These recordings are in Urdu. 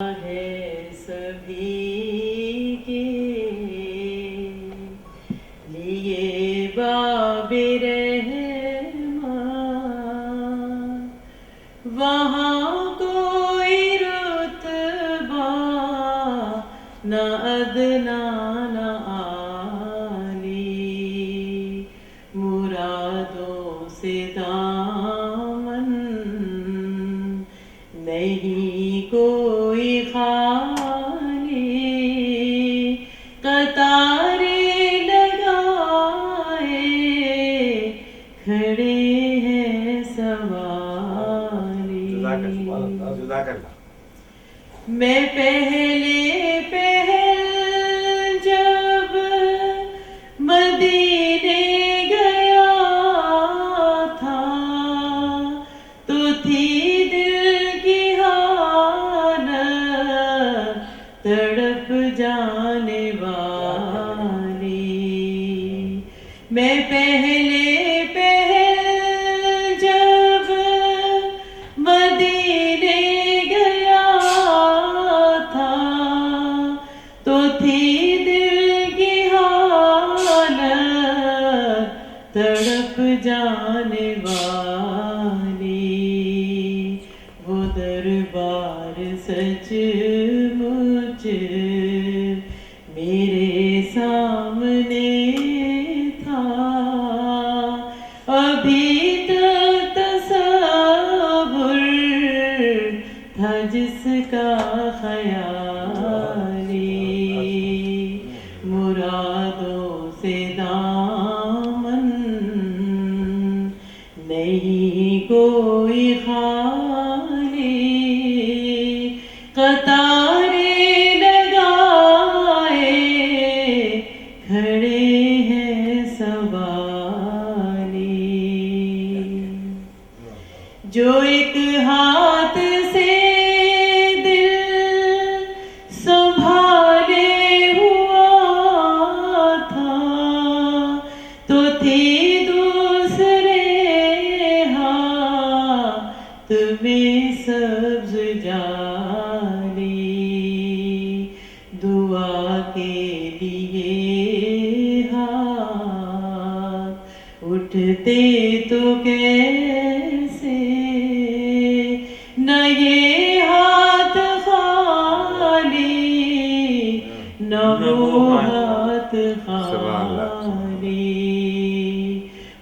ہے سبھی کے لیے باب رحمان، وہاں کوئی رتبہ نہ ادنا نہ عالی، مرادوں سے دامن نہیں کوئی خالی، قطاریں لگائے کھڑے ہیں سوالی۔ میں پہلے جب مدینے گیا تھا تو تھی تڑپ جانے والی۔ میں پہلے جب مدینے گیا تھا تو تھی دل کی حالت تڑپ جانے والی، وہ دربار سچ میرے سامنے تھا، ابھی تک تصور تھا جس کا خیالی، مرادوں سے دامن نہیں کوئی خالی، قطاریں لگائے کھڑے ہیں سوالی، جو ایک ہاتھ سے دل سنبھالے ہوا تھا تو تھی دوسرے ہاتھ میں سبز جالی، دعا کے لیے ہاتھ اٹھتے تو کیسے، نہ یہ ہاتھ خالی نہ وہ ہاتھ خالی،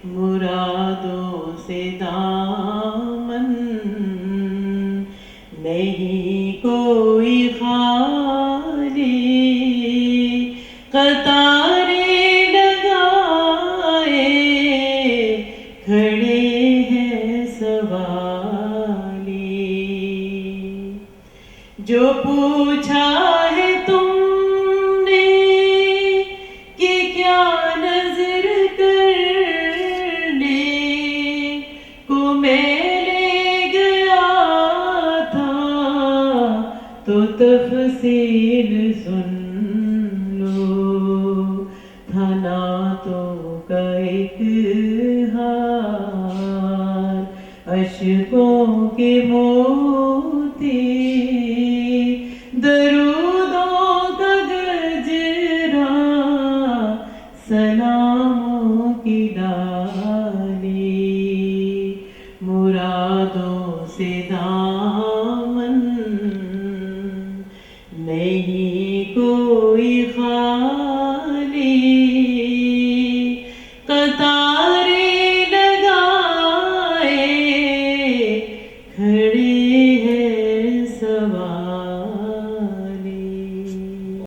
مرادوں سے دامن نہیں کوئی خالی، قطاریں لگائے کھڑے ہیں سوالی، جو پوچھا ہے تم نے کہ کیا نظر کرنے کو میں لے گیا تھا تو تفصیل سن لو، تھا نعتوں کا ایک ہار اشکوں کے موتی، درودوں کا گجرا سلاموں کی ڈالی، مرادوں سے دامن نہیں کوئی خالی، قطاریں لگائے کھڑے ہیں